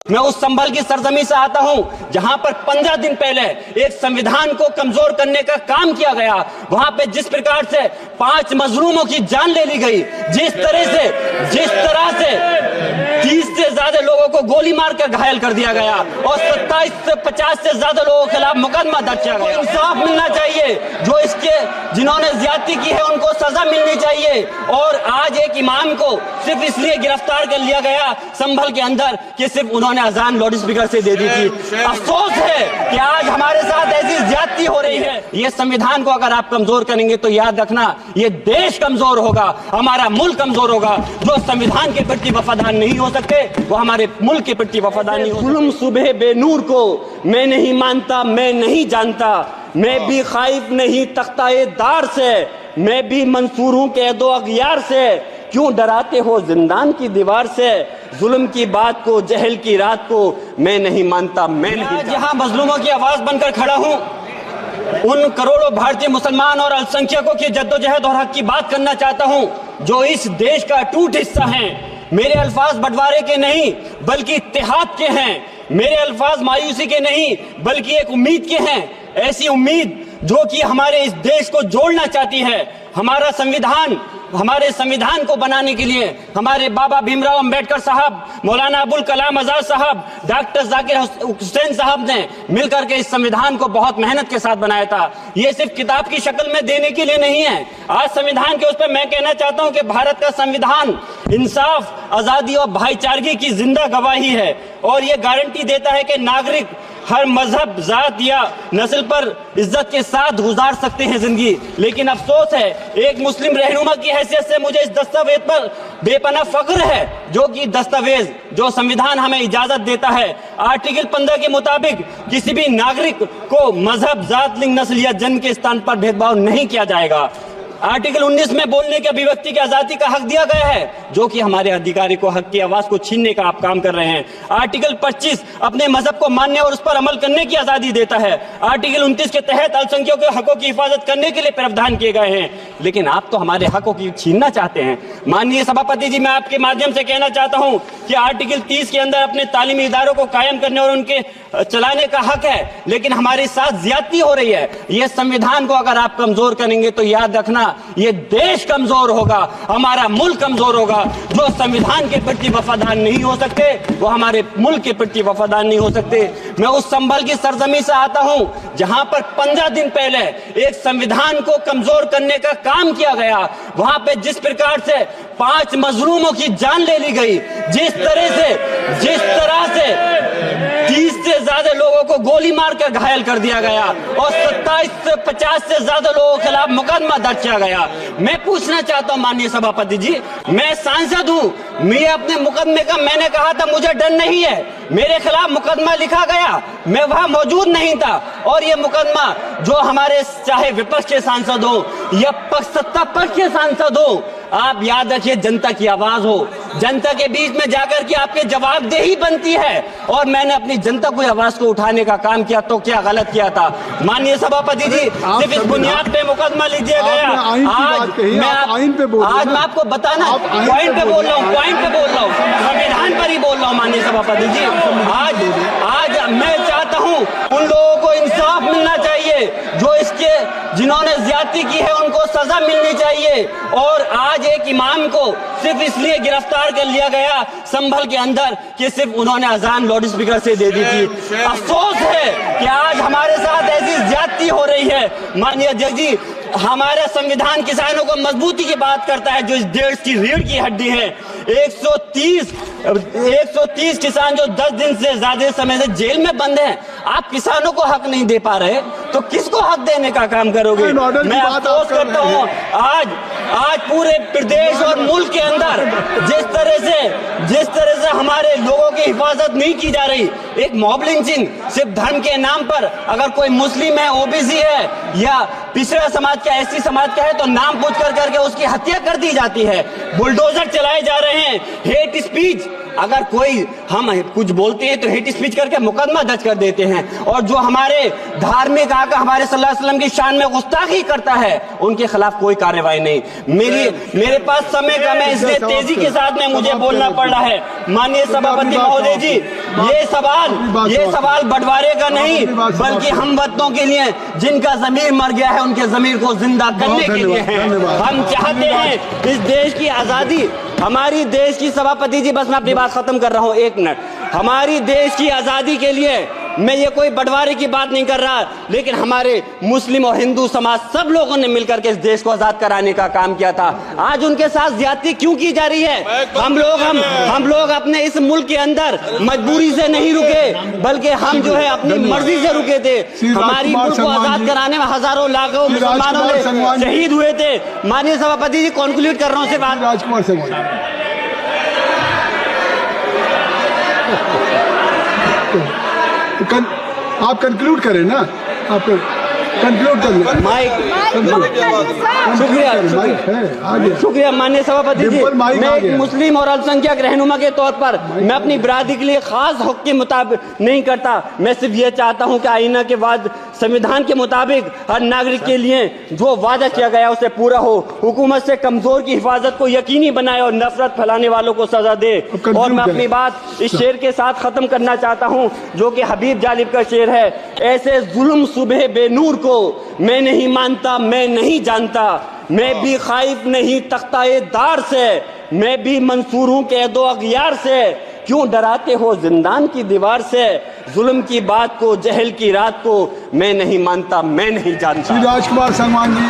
मैं उस संभल की सरजमी से आता हूं जहां पर 15 दिन पहले एक संविधान को कमजोर करने का काम किया गया। वहां पे जिस प्रकार से 5 मजलूमों की जान ले ली गई, जिस तरह से 30 से ज्यादा लोगों को गोली मारकर घायल कर दिया गया और 27 से 50 से ज्यादा लोगों के खिलाफ मुकदमा दर्ज किया गया। इंसाफ मिलना चाहिए, जो इसके जिन्होंने ज्यादती की है उनको सजा मिलनी चाहिए। और आज एक इमाम को सिर्फ इसलिए गिरफ्तार कर लिया गया संभल के अंदर कि सिर्फ उन्होंने अजान लाउड स्पीकर से दे दी थी। अफसोस है कि आज हमारे साथ ऐसी ज्यादती हो रही है। ये संविधान को अगर आप कमजोर करेंगे तो याद रखना ये देश कमजोर होगा, हमारा मुल्क कमजोर होगा। जो संविधान के प्रति वफादार नहीं हो सकते वो हमारे मुल्क के प्रति वफादार नहीं हो सकते। जुल्म सुबह बेनूर को मैं नहीं मानता, मैं नहीं जानता, मैं भी खाइफ नहीं तख्ताए दार से, मैं भी मंसूर हूं कैदो अगयार से। क्यों डराते हो जिंदान की दीवार से, जुल्म की बात को जहल की रात को मैं नहीं मानता, मैं नहीं। जहां मजलूमों की आवाज बनकर खड़ा हूं, उन करोड़ों भारतीय मुसलमान और अल्पसंख्यकों की जद्दोजहद और हक की बात करना चाहता हूं जो इस देश का अटूट हिस्सा हैं। मेरे अल्फाज बंटवारे के नहीं बल्कि इत्तेहाद के हैं। मेरे अल्फाज मायूसी के नहीं बल्कि एक उम्मीद के हैं, ऐसी उम्मीद जो कि हमारे इस देश को जोड़ना चाहती है। हमारे संविधान को बनाने के लिए हमारे बाबा भीमराव अंबेडकर साहब, मौलाना अबुल कलाम आजाद साहब, डॉक्टर जाकिर हुसैन साहब ने मिलकर के इस संविधान को बहुत मेहनत के साथ बनाया था। ये सिर्फ किताब की शक्ल में देने के लिए नहीं है। आज संविधान के उस पर मैं कहना चाहता हूं कि भारत का संविधान इंसाफ, आजादी और भाईचारगी की जिंदा गवाही है और ये गारंटी देता है कि नागरिक हर मजहब, जात या नस्ल पर इज्जत के साथ गुजार सकते हैं जिंदगी। लेकिन अफसोस है, एक मुस्लिम रहनुमा की हैसियत से मुझे इस दस्तावेज पर बेपनाह फख्र है, जो कि दस्तावेज जो संविधान हमें इजाजत देता है। आर्टिकल 15 के मुताबिक किसी भी नागरिक को मजहब, जात, लिंग, नस्ल या जन्म के स्थान पर भेदभाव नहीं किया जाएगा। आर्टिकल 19 में बोलने के, अभिव्यक्ति की आजादी का हक दिया गया है, जो कि हमारे अधिकारी को हक की आवाज को छीनने का आप काम कर रहे हैं। आर्टिकल 25 अपने मजहब को मानने और उस पर अमल करने की आजादी देता है। आर्टिकल 29 के तहत अल्पसंख्यकों के हकों की हिफाजत करने के लिए प्रावधान किए गए हैं। लेकिन आप तो हमारे हकों की छीनना चाहते हैं। माननीय सभापति जी, मैं आपके माध्यम से कहना चाहता हूं कि आर्टिकल 30 के अंदर अपने तालीमी इदारों को कायम करने और उनके चलाने का हक है, लेकिन हमारे साथ ज्यादती हो रही है। ये संविधान को अगर आप कमजोर करेंगे तो याद रखना ये देश कमजोर होगा, हमारा मुल्क कमजोर होगा। जो संविधान के प्रति वफादार नहीं हो सकते वो हमारे मुल्क के प्रति वफादार नहीं हो सकते। मैं उस संभल की सरजमी से आता हूं जहां पर 15 दिन पहले एक संविधान को कमजोर करने का काम किया गया। वहां पे जिस प्रकार से 5 मजलूमों की जान ले ली गई, जिस तरह से 30 से ज्यादा लोगों को गोली मारकर घायल कर दिया गया और 27 से 50 से ज्यादा लोगों के खिलाफ मुकदमा दर्ज किया गया। मैं पूछना चाहता हूं माननीय सभापति जी, मैं सांसद हूं, मैं अपने मुकदमे का, मैंने कहा था मुझे डर नहीं है, मेरे खिलाफ मुकदमा लिखा गया, मैं वहां मौजूद नहीं था। और ये मुकदमा जो हमारे चाहे विपक्ष के सांसद हो या सत्ता पक्ष के सांसद हो, आप याद रखिए जनता की आवाज हो, जनता के बीच में जाकर के आपके जवाबदेही बनती है। और मैंने अपनी जनता की आवाज को उठाने का काम किया तो क्या गलत किया था माननीय सभापति जी? सिर्फ इस बुनियाद पे मुकदमा लीजिए गया। आज मैं आपको बताना पॉइंट पे बोल रहा हूँ, संविधान पर ही बोल रहा हूँ माननीय सभापति जी। आज मैं चाहता हूँ उन लोगों को इंसाफ मिलना चाहिए, जो इसके जिन्होंने ज्यादती की है उनको सजा मिलनी चाहिए। और आज एक इमाम को सिर्फ इसलिए गिरफ्तार कर लिया गया संभल के अंदर कि सिर्फ उन्होंने अजान लाउड स्पीकर से दे दी थी। अफसोस है कि आज हमारे साथ ऐसी ज्यादती हो रही है। माननीय अध्यक्ष जी, हमारा संविधान किसानों को मजबूती की बात करता है, जो इस देश की रीढ़ की हड्डी है। 130 किसान जो 10 दिन से ज्यादा समय से जेल में बंद हैं, आप किसानों को हक नहीं दे पा रहे तो किसको हक देने का काम करोगे? मैं अफसोस करता हूँ आज पूरे प्रदेश और मुल्क के अंदर जिस तरह से हमारे लोगों की हिफाजत नहीं की जा रही। एक मॉब लिंचिंग सिर्फ धर्म के नाम पर, अगर कोई मुस्लिम है, ओबीसी है या पिछड़ा समाज का, एससी समाज का है तो नाम पूछ करके उसकी हत्या कर दी जाती है। बुलडोजर चलाए जा रहे हैं, हेट स्पीच अगर कोई हम कुछ बोलते हैं तो हेट स्पीच करके मुकदमा दर्ज कर देते हैं, और जो हमारे धार्मिक आका हमारे सल्लल्लाहु अलैहि वसल्लम की शान में गुस्ताखी करता है उनके खिलाफ कोई कार्रवाई नहीं। मेरे पास समय कम है, इसलिए तेजी के साथ में मुझे बोलना पड़ रहा है। माननीय सभापति महोदय जी, ये सवाल बंटवारे का नहीं बल्कि हम वतनों के लिए, जिनका जमीर मर गया है उनके जमीर को जिंदा करने के लिए है। हम चाहते हैं इस देश की आजादी, हमारी देश की, सभापति जी बस मैं अपनी बात खत्म कर रहा हूं, 1 मिनट। हमारी देश की आजादी के लिए मैं ये कोई बंटवारे की बात नहीं कर रहा, लेकिन हमारे मुस्लिम और हिंदू समाज सब लोगों ने मिलकर के इस देश को आजाद कराने का काम किया था। आज उनके साथ ज्यादती क्यों की जा रही है? हम लोग अपने इस मुल्क के अंदर मजबूरी से नहीं रुके, बल्कि हम जो है अपनी मर्जी से रुके थे। हमारी मुल्क को आजाद कराने में हजारों लाखों मुसलमानों ने शहीद हुए थे। माननीय सभापति जी, कंक्लूड कर रहा हूँ बात। राजकुमार सिंह, आप कंक्लूड करें ना, आप कंक्लूड कर लें। शुक्रिया माननीय सभापति जी। मैं एक मुस्लिम और अल्पसंख्यक रहनुमा के तौर पर मैं अपनी बिरादरी के लिए खास हक के मुताबिक नहीं करता। मैं सिर्फ ये चाहता हूं कि आईना के बाद संविधान के मुताबिक हर नागरिक के लिए जो वादा किया गया उसे पूरा हो, हुकूमत से कमजोर की हिफाजत को यकीनी बनाए और नफरत फैलाने वालों को सजा दे। और मैं अपनी बात इस शेर के साथ खत्म करना चाहता हूं जो कि हबीब जालिब का शेर है। ऐसे जुल्म सुबह बेनूर को मैं नहीं मानता, मैं नहीं जानता, मैं भी खाइफ नहीं तख्ताए दार से, मैं भी मंसूर हूं कैदो अगयार से, क्यों डराते हो जिंदान की दीवार से, जुल्म की बात को, जहल की रात को मैं नहीं मानता, मैं नहीं जानता। राजकुमार सलमान जी।